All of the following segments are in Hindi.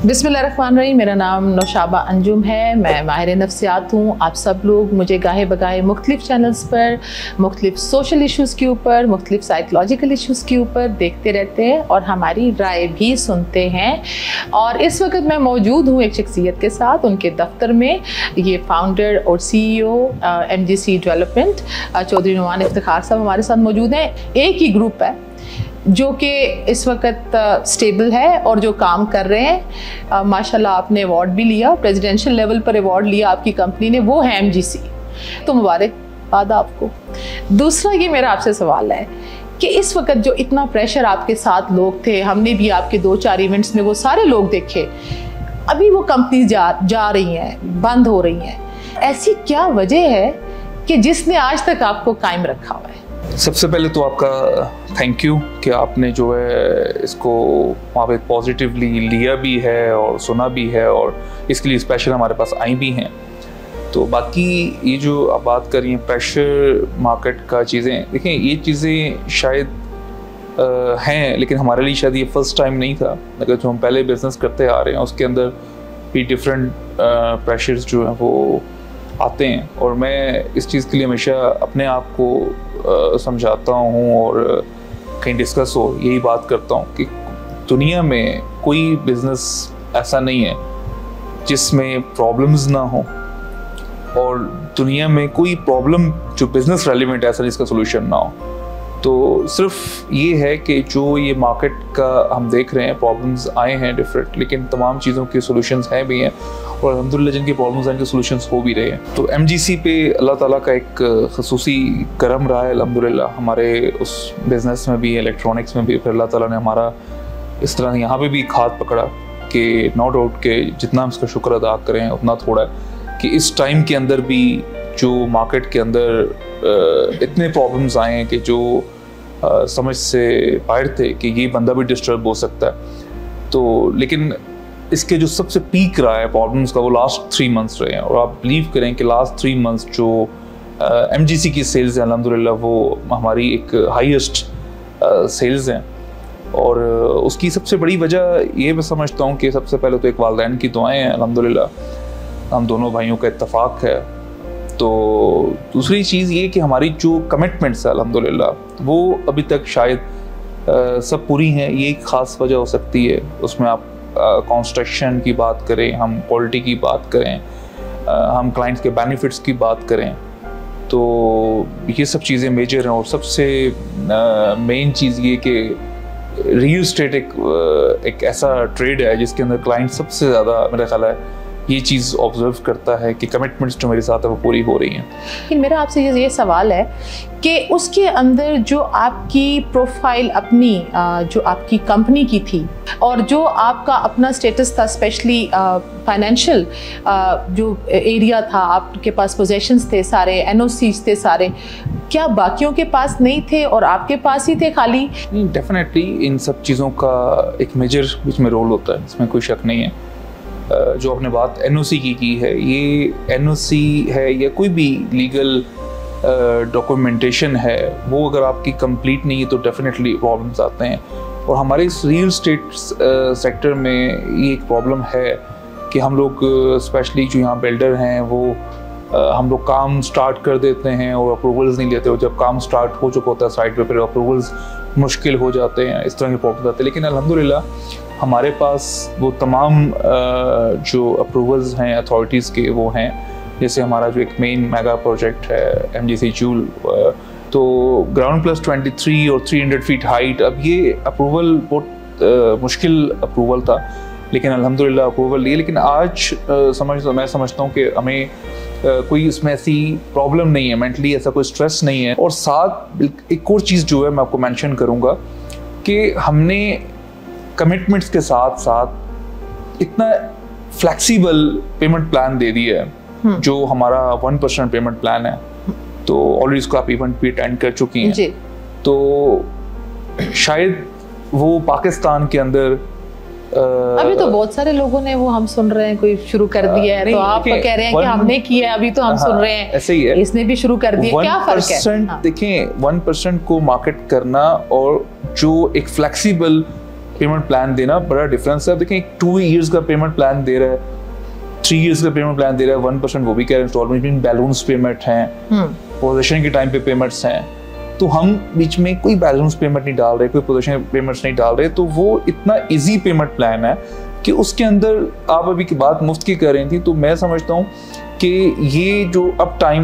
बिस्मिल्लाहिर्रहमानिर्रहीम। मेरा नाम नौशाबा अंजुम है, मैं माहिर नफ्सियात हूँ। आप सब लोग मुझे गाहे बगाहे मुख्तलिफ चैनल्स पर मुख्तलिफ सोशल इश्यूज़ के ऊपर, मुख्तलिफ साइकोलॉजिकल इश्यूज़ के ऊपर देखते रहते हैं और हमारी राय भी सुनते हैं। और इस वक्त मैं मौजूद हूँ एक शख्सियत के साथ, उनके दफ्तर में। ये फाउंडर और CEO MGC development Chaudhry Numan Iftikhar साहब हमारे साथ मौजूद हैं। एक ही ग्रुप है जो कि इस वक्त स्टेबल है और जो काम कर रहे हैं। माशाल्लाह आपने अवार्ड भी लिया, प्रेसिडेंशियल लेवल पर अवार्ड लिया आपकी कंपनी ने, वो है MGC, तो मुबारकबाद आपको। दूसरा ये मेरा आपसे सवाल है कि इस वक्त जो इतना प्रेशर आपके साथ लोग थे, हमने भी आपके 2-4 इवेंट्स में वो सारे लोग देखे, अभी वो कंपनी जा रही हैं, बंद हो रही हैं, ऐसी क्या वजह है कि जिसने आज तक आपको कायम रखा हुआ है? सबसे पहले तो आपका थैंक यू कि आपने जो है इसको वहाँ पे पॉजिटिवली लिया भी है और सुना भी है और इसके लिए स्पेशल हमारे पास आई भी हैं। तो बाकी ये जो आप बात कर रही हैं प्रेशर मार्केट का चीज़ें, देखें ये चीज़ें शायद हैं, लेकिन हमारे लिए शायद ये फर्स्ट टाइम नहीं था। अगर जो हम पहले बिजनेस करते आ रहे हैं उसके अंदर भी डिफरेंट प्रेशर्स जो हैं वो आते हैं। और मैं इस चीज़ के लिए हमेशा अपने आप को समझाता हूँ और कहीं डिस्कस हो यही बात करता हूँ कि दुनिया में कोई बिजनेस ऐसा नहीं है जिसमें प्रॉब्लम्स ना हो, और दुनिया में कोई प्रॉब्लम जो बिजनेस रेलिवेंट ऐसा जिसका सोल्यूशन ना हो। तो सिर्फ ये है कि जो ये मार्केट का हम देख रहे हैं प्रॉब्लम्स आए हैं डिफरेंट, लेकिन तमाम चीज़ों के सोल्यूशंस हैं भी हैं और अल्हम्दुलिल्लाह जिनके प्रॉब्लम्स हैं उनके सोल्यूशंस हो भी रहे हैं। तो MGC पे अल्लाह ताला का एक ख़ुसूसी करम रहा है अल्हम्दुलिल्लाह, हमारे उस बिज़नेस में भी, इलेक्ट्रॉनिक्स में भी। फिर अल्लाह ताला ने हमारा इस तरह यहाँ पे भी हाथ पकड़ा कि नो डाउट के जितना हम इसका शुक्र अदा करें उतना थोड़ा है कि इस टाइम के अंदर भी जो मार्केट के अंदर इतने प्रॉब्लम्स आए हैं कि जो समझ से बाहर थे कि ये बंदा भी डिस्टर्ब हो सकता है। तो लेकिन इसके जो सबसे पीक रहा है प्रॉब्लम्स का वो लास्ट 3 मंथ्स रहे हैं, और आप बिलीव करें कि लास्ट 3 मंथ्स जो MGC की सेल्स हैं अल्हम्दुलिल्लाह वो हमारी एक हाईएस्ट सेल्स हैं। और उसकी सबसे बड़ी वजह ये मैं समझता हूँ कि सबसे पहले तो एक वालिदैन की दुआएं हैं अल्हम्दुलिल्लाह, हम दोनों भाइयों का इत्तफाक है। तो दूसरी चीज़ ये कि हमारी जो कमिटमेंट्स है अल्हम्दुलिल्लाह वो अभी तक शायद सब पूरी हैं। ये एक ख़ास वजह हो सकती है। उसमें आप कंस्ट्रक्शन की बात करें, हम क्वालिटी की बात करें, हम क्लाइंट्स के बेनिफिट्स की बात करें, तो ये सब चीज़ें मेजर हैं। और सबसे मेन चीज़ ये कि रियल एस्टेट एक ऐसा ट्रेड है जिसके अंदर क्लाइंट सबसे ज़्यादा मेरा ख्याल है ये चीज़ ऑब्जर्व करता है कि कमिटमेंट्स जो मेरे साथ है वो पूरी हो रही हैं। लेकिन मेरा आपसे ये सवाल है कि उसके अंदर जो आपकी प्रोफाइल अपनी जो आपकी कंपनी की थी और जो आपका अपना स्टेटस था, स्पेशली फाइनेंशियल जो एरिया था, आपके पास पोजेशंस थे सारे, NOCs थे सारे, क्या बाकियों के पास नहीं थे और आपके पास ही थे खाली? डेफिनेटली इन सब चीज़ों का एक मेजर बीच में रोल होता है, इसमें कोई शक नहीं है। जो आपने बात NOC की है, ये NOC है या कोई भी लीगल डॉक्यूमेंटेशन है, वो अगर आपकी कंप्लीट नहीं है तो डेफिनेटली प्रॉब्लम्स आते हैं। और हमारे इस रियल एस्टेट सेक्टर में ये एक प्रॉब्लम है कि हम लोग स्पेशली जो यहाँ बिल्डर हैं वो हम लोग काम स्टार्ट कर देते हैं और अप्रूवल्स नहीं लेते, और जब काम स्टार्ट हो चुका होता है साइट पे फिर अप्रूवल्स मुश्किल हो जाते हैं, इस तरह के प्रॉब्लम आते हैं। लेकिन अल्हम्दुलिल्लाह हमारे पास वो तमाम जो अप्रूवल्स हैं अथॉरिटीज़ के वो हैं। जैसे हमारा जो एक मेन मेगा प्रोजेक्ट है MGC जूल, तो ग्राउंड प्लस 23 और 300 फीट हाइट, अब ये अप्रूवल बहुत मुश्किल अप्रूवल था, लेकिन अल्हम्दुलिल्लाह अप्रूवल लिए। लेकिन आज मैं समझता हूँ कि हमें कोई इसमें ऐसी प्रॉब्लम नहीं है, मेंटली ऐसा कोई स्ट्रेस नहीं है। और साथ एक और चीज़ जो है मैं आपको मेंशन करूँगा कि हमने कमिटमेंट्स के साथ साथ इतना फ्लेक्सिबल पेमेंट प्लान दे दिया है, जो हमारा 1% पेमेंट प्लान है। तो ऑलरेडी इसको आप इवेंट भी अटेंड कर चुकी हैं जी। तो शायद वो पाकिस्तान के अंदर अभी तो बहुत सारे लोगों ने वो हम सुन रहे हैं कोई शुरू कर दिया है, तो आप कह रहे हैं कि हमने किया है, अभी तो हम सुन रहे हैं ऐसे ही है, इसने भी शुरू कर दिया, क्या फर्क है? देखें 1% को मार्केट करना और जो एक फ्लेक्सिबल पेमेंट प्लान देना बड़ा डिफरेंस है। देखें 2 years का पेमेंट प्लान दे रहा है, 3 years का पेमेंट प्लान दे रहा है, 1% वो भी कह रहे हैं इंस्टॉलमेंट, बैलून्स पेमेंट हैं, पोजीशन के टाइम पे पेमेंट्स हैं, तो हम बीच में कोई बैलून्स पेमेंट नहीं डाल रहे, कोई पोजीशन पेमेंट्स नहीं डाल रहे, तो वो इतना इजी पेमेंट प्लान है कि उसके अंदर आप अभी की बात मुफ्त की कर रही थी, तो मैं समझता हूँ कि ये जो अब टाइम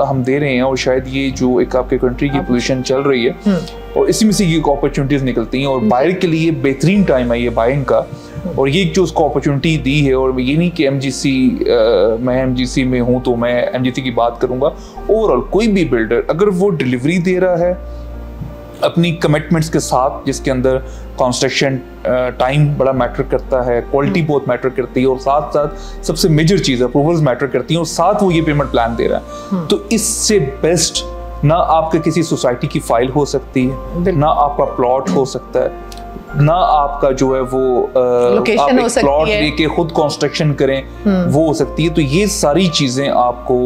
हम दे रहे हैं और शायद ये जो एक आपके कंट्री की पोजीशन चल रही है और इसी में से ये अपॉर्चुनिटीज निकलती हैं और बायर के लिए बेहतरीन टाइम है ये बाइंग का, और ये जो उसको अपॉर्चुनिटी दी है। और ये नहीं कि मैं एमजीसी में हूँ तो मैं एमजीसी की बात करूँगा, ओवरऑल कोई भी बिल्डर अगर वो डिलीवरी दे रहा है अपनी कमिटमेंट्स के साथ, जिसके अंदर कंस्ट्रक्शन टाइम बड़ा मैटर करता है, क्वालिटी बहुत मैटर करती है, और साथ साथ सबसे मेजर चीज़ अप्रूवल्स मैटर करती हैं, और साथ वो ये पेमेंट प्लान दे रहा है, तो इससे बेस्ट ना आपके किसी सोसाइटी की फाइल हो सकती है, ना आपका प्लॉट हो सकता है, ना आपका जो है वो लोकेशन हो सकती है, प्लॉट लेके खुद कंस्ट्रक्शन करें वो हो सकती है। तो ये सारी चीज़ें आपको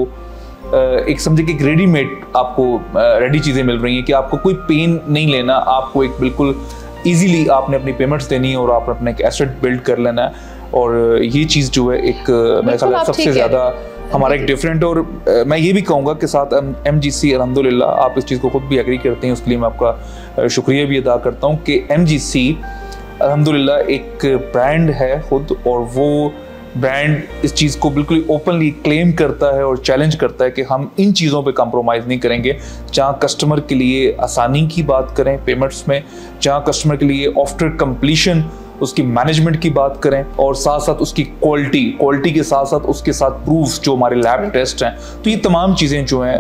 एक समझे कि रेडीमेड आपको रेडी चीज़ें मिल रही हैं कि आपको कोई पेन नहीं लेना, आपको एक बिल्कुल इजीली आपने अपनी पेमेंट्स देनी है और आपने अपना एक एसेट बिल्ड कर लेना है। और ये चीज़ जो है एक मेरे ख्याल है सबसे ज़्यादा हमारा एक डिफरेंट, और मैं ये भी कहूँगा कि साथ एमजीसी अल्हम्दुलिल्लाह आप इस चीज़ को खुद भी एग्री करते हैं, उसके लिए मैं आपका शुक्रिया भी अदा करता हूँ कि एमजीसी अल्हम्दुलिल्लाह एक ब्रांड है खुद, और वो ब्रांड इस चीज़ को बिल्कुल ओपनली क्लेम करता है और चैलेंज करता है कि हम इन चीज़ों पे कंप्रोमाइज़ नहीं करेंगे। जहाँ कस्टमर के लिए आसानी की बात करें पेमेंट्स में, जहाँ कस्टमर के लिए आफ्टर कंप्लीशन उसकी मैनेजमेंट की बात करें, और साथ साथ उसकी क्वालिटी के साथ साथ उसके साथ प्रूफ जो हमारे लैब टेस्ट हैं, तो ये तमाम चीज़ें जो हैं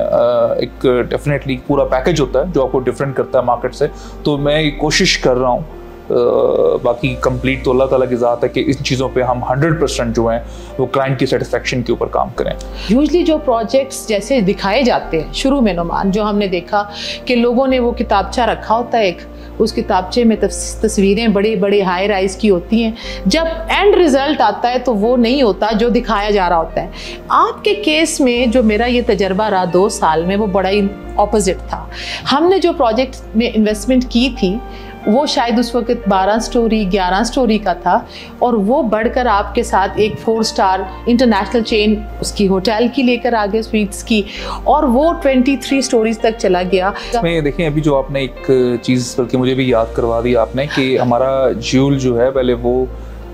एक डेफिनेटली पूरा पैकेज होता है जो आपको डिफरेंट करता है मार्केट से। तो मैं कोशिश कर रहा हूँ, बाकी कंप्लीट तो अल्लाह ताला की ज़ात है कि इन चीज़ों पे हम 100% जो हैं वो क्लाइंट की सेटिस्फेक्शन के ऊपर काम करें। यूजली जो प्रोजेक्ट्स जैसे दिखाए जाते हैं शुरू में, नुमान जो हमने देखा कि लोगों ने वो किताबचा रखा होता है, एक उस किताबचे में तस्वीरें बड़ी बड़ी हाई राइज की होती हैं, जब एंड रिजल्ट आता है तो वो नहीं होता जो दिखाया जा रहा होता है। आपके केस में जो मेरा ये तजर्बा रहा 2 साल में वो बड़ा ही ऑपोजिट था। हमने जो प्रोजेक्ट में इन्वेस्टमेंट की थी वो शायद उस वक्त 12 स्टोरी 11 स्टोरी का था, और वो बढ़कर आपके साथ एक 4 स्टार इंटरनेशनल चेन उसकी होटल की लेकर आ गए, स्वीट्स की, और वो 23 स्टोरीज तक चला गया। मैं देखें अभी जो आपने एक चीज़ बल्कि मुझे भी याद करवा दी आपने कि हमारा ज्यूल जो है पहले वो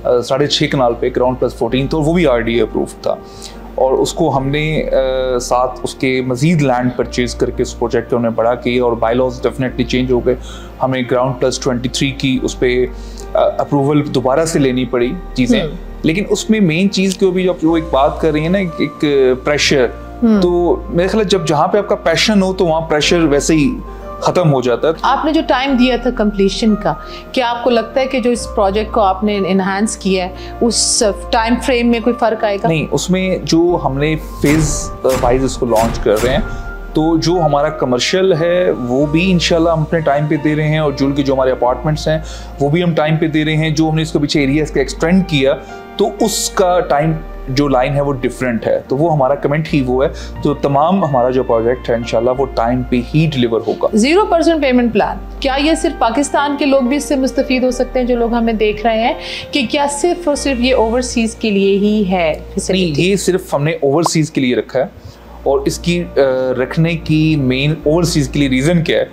6.5 कनाल पे ग्राउंड प्लस 14 तो वो भी RDA अप्रूव था, और उसको हमने साथ उसके मज़ीद लैंड परचेज करके उस प्रोजेक्ट को हमने बड़ा किया, और बायलॉज डेफिनेटली चेंज हो गए, हमें ग्राउंड प्लस 23 की उस पर अप्रूवल दोबारा से लेनी पड़ी चीज़ें। लेकिन उसमें मेन चीज़ को भी जो एक बात कर रही है ना, एक प्रेशर, तो मेरे ख्याल जब जहाँ पे आपका पैशन हो तो वहाँ प्रेशर वैसे ही खत्म हो जाता है। आपने जो टाइम दिया था कंप्लीशन का, क्या आपको लगता है कि जो इस प्रोजेक्ट को आपने एनहांस किया है उस टाइम फ्रेम में कोई फर्क आएगा? नहीं, उसमें जो हमने फेज वाइज इसको लॉन्च कर रहे हैं, तो जो हमारा कमर्शियल है वो भी इंशाल्लाह हम अपने टाइम पे दे रहे हैं, और जुल के जो हमारे अपार्टमेंट्स हैं वो भी हम टाइम पे दे रहे हैं। जो हमने इसके पीछे एरिया इसका एक्सटेंड किया तो उसका टाइम जो लाइन है वो डिफरेंट है, तो वो हमारा कमेंट ही वो है। तो तमाम हमारा जो प्रोजेक्ट है इंशाल्लाह वो टाइम पे ही डिलीवर होगा। 0% पेमेंट प्लान, क्या ये सिर्फ पाकिस्तान के लोग भी इससे मुस्तफीद हो सकते हैं जो लोग हमें देख रहे हैं, कि क्या सिर्फ और सिर्फ ये ओवरसीज के लिए ही है? नहीं, ये सिर्फ हमने ओवरसीज के लिए रखा है, और इसकी रखने की मेन ओवरसीज के लिए रीज़न क्या है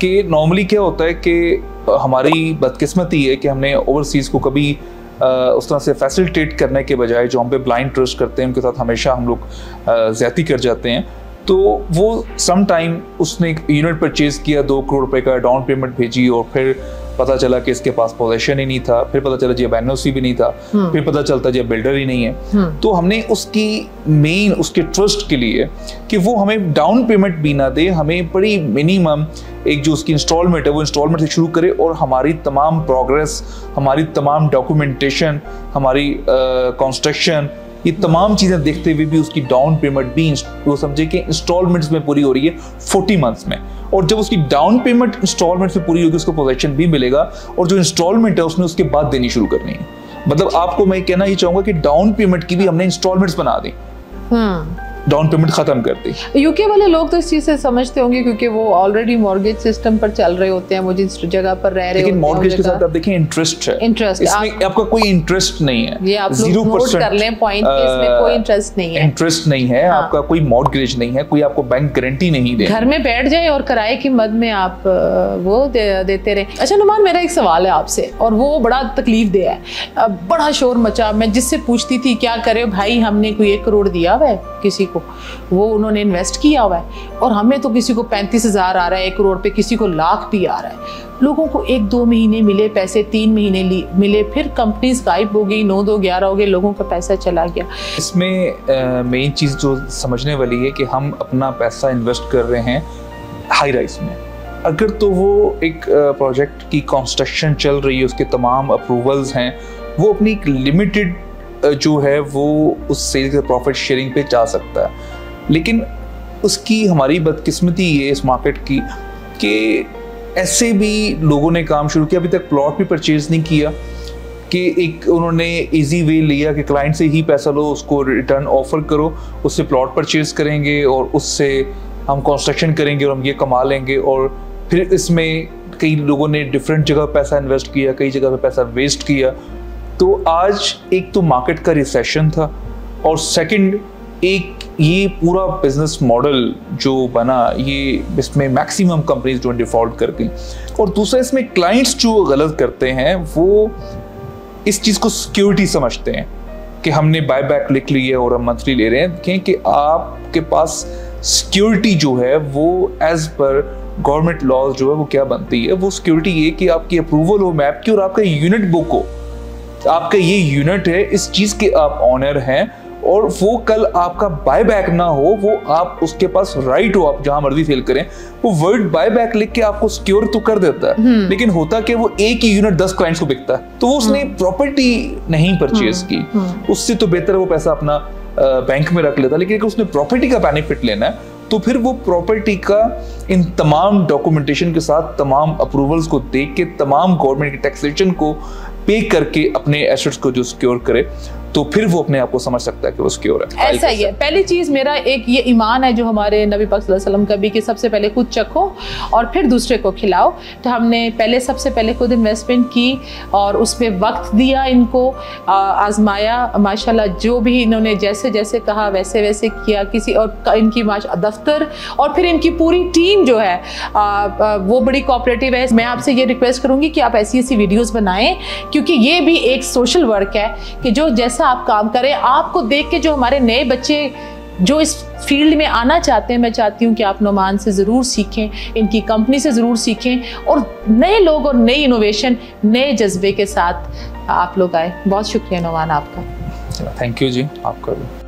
कि नॉर्मली क्या होता है कि हमारी बदकिस्मती है कि हमने ओवरसीज़ को कभी उस तरह से फैसिलिटेट करने के बजाय जो हम पे ब्लाइंड ट्रस्ट करते हैं उनके साथ हमेशा हम लोग ज़्यादती कर जाते हैं। तो वो सम टाइम उसने एक यूनिट परचेज़ किया, 2 करोड़ रुपए का डाउन पेमेंट भेजी, और फिर पता चला कि इसके पास पोजेशन ही नहीं था, फिर पता चला जी अब NOC भी नहीं था, फिर पता चलता जी बिल्डर ही नहीं है। तो हमने उसकी मेन उसके ट्रस्ट के लिए कि वो हमें डाउन पेमेंट भी ना दे, हमें बड़ी मिनिमम एक जो उसकी इंस्टॉलमेंट है वो इंस्टॉलमेंट से शुरू करे, और हमारी तमाम प्रोग्रेस, हमारी तमाम डॉक्यूमेंटेशन, हमारी कंस्ट्रक्शन, ये तमाम चीज़ें देखते हुए भी उसकी डाउन पेमेंट भी वो समझे कि इंस्टॉलमेंट्स में पूरी हो रही है 40 मंथ्स में, और जब उसकी डाउन पेमेंट इंस्टॉलमेंट में पूरी होगी उसको पोजेशन भी मिलेगा, और जो इंस्टॉलमेंट है उसने उसके बाद देनी शुरू करनी है। मतलब आपको मैं कहना ये चाहूँगा कि डाउन पेमेंट की भी हमने इंस्टॉलमेंट्स बना दी। डाउन पेमेंट खत्म कर दी। यूके वाले लोग तो इस चीज़ से समझते होंगे क्योंकि वो ऑलरेडी मॉर्गेज सिस्टम पर चल रहे होते हैं, वो जिस जगह पर रह रहे होते हैं। लेकिन मॉर्गेज के साथ आप देखें इंटरेस्ट है, इंटरेस्ट इसमें आपका कोई इंटरेस्ट नहीं है, ये आप लोग नोट कर लें पॉइंट, इसमें कोई इंटरेस्ट नहीं है, इंटरेस्ट नहीं है, आपका कोई मॉर्गेज नहीं है, कोई आपको बैंक गारंटी नहीं दे, घर में बैठ जाए और किराए की मद में आप वो देते रहे। अच्छा नुमान, मेरा एक सवाल है आपसे और वो बड़ा तकलीफ दे है, बड़ा शोर मचा, मैं जिससे पूछती थी क्या करे भाई, हमने कोई 1 करोड़ दिया हुआ है किसी को, वो उन्होंने इन्वेस्ट किया हुआ है और हमें तो किसी को 35,000 आ रहा है 1 करोड़ पे, किसी को लाख भी आ रहा है। लोगों को 1-2 महीने मिले पैसे, 3 महीने मिले, फिर कंपनीज गायब हो गई, 9-2-11 हो गए, लोगों का पैसा चला गया। इसमें मेन चीज़ जो समझने वाली है कि हम अपना पैसा इन्वेस्ट कर रहे हैं हाई राइज में, अगर तो वो एक प्रोजेक्ट की कंस्ट्रक्शन चल रही है, उसके तमाम अप्रूवल्स हैं, वो अपनी एक लिमिटेड जो है वो उस सेल के प्रॉफिट शेयरिंग पे जा सकता है। लेकिन उसकी हमारी बदकिस्मती ये इस मार्केट की कि ऐसे भी लोगों ने काम शुरू किया, अभी तक प्लॉट भी परचेज नहीं किया, कि एक उन्होंने इजी वे लिया कि क्लाइंट से ही पैसा लो, उसको रिटर्न ऑफर करो, उससे प्लॉट परचेज करेंगे और उससे हम कंस्ट्रक्शन करेंगे और हम ये कमा लेंगे। और फिर इसमें कई लोगों ने डिफरेंट जगह पैसा इन्वेस्ट किया, कई जगह पे पैसा वेस्ट किया। तो आज एक तो मार्केट का रिसेशन था और सेकंड एक ये पूरा बिजनेस मॉडल जो बना, ये इसमें मैक्सिमम कंपनीज जो डिफॉल्ट कर गई, और दूसरा इसमें क्लाइंट्स जो गलत करते हैं वो इस चीज़ को सिक्योरिटी समझते हैं कि हमने बाय बैक लिख ली है और हम मंथली ले रहे हैं। देखें कि आपके पास सिक्योरिटी जो है वो एज पर गवर्नमेंट लॉज जो है वो क्या बनती है, वो सिक्योरिटी ये कि आपकी अप्रूवल हो मैप की और आपका यूनिट बुक हो, आपका ये यूनिट है, इस चीज के आप ऑनर हैं, और वो कल आपका बाय बैक ना हो, वो आप उसके पास राइट हो, आप जहां मर्जी सेल करें, वो वर्ड बाय बैक लिख के आपको सिक्योर तो कर देता है। लेकिन होता कि वो एक ही यूनिट 10 क्लाइंट्स को बिकता है, तो वो उसने प्रॉपर्टी नहीं परचेज की, उससे तो बेहतर वो पैसा अपना बैंक में रख लेता। लेकिन उसने प्रॉपर्टी का बेनिफिट लेना है तो फिर वो प्रॉपर्टी का इन तमाम डॉक्यूमेंटेशन के साथ, तमाम अप्रूवल्स को देख के, तमाम गवर्नमेंट की टैक्सेशन को पे करके अपने एसेट्स को जो सिक्योर करे, तो फिर वो अपने आप को समझ सकता है कि वो सिक्योर है। ऐसा ही है। पहली चीज मेरा एक ये ईमान है जो हमारे नबी पाक सल्लल्लाहु अलैहि वसल्लम का भी, कि सबसे पहले खुद चखो और फिर दूसरे को खिलाओ। तो हमने सबसे पहले खुद इन्वेस्टमेंट की और उसमें वक्त दिया, इनको आजमाया, माशाल्लाह जो भी इन्होंने जैसे जैसे कहा वैसे वैसे किया, किसी और इनकी दफ्तर और फिर इनकी पूरी टीम जो है वो बड़ी कोऑपरेटिव है। मैं आपसे ये रिक्वेस्ट करूंगी कि आप ऐसी ऐसी वीडियोस बनाएं, क्योंकि ये भी एक सोशल वर्क है कि जो जैसा आप काम करें, आपको देख के जो हमारे नए बच्चे जो इस फील्ड में आना चाहते हैं, मैं चाहती हूँ कि आप नुमान से ज़रूर सीखें, इनकी कंपनी से ज़रूर सीखें और नए लोग और नई इनोवेशन, नए जज्बे के साथ आप लोग आए। बहुत शुक्रिया नुमान आपका। थैंक यू जी, आपका भी।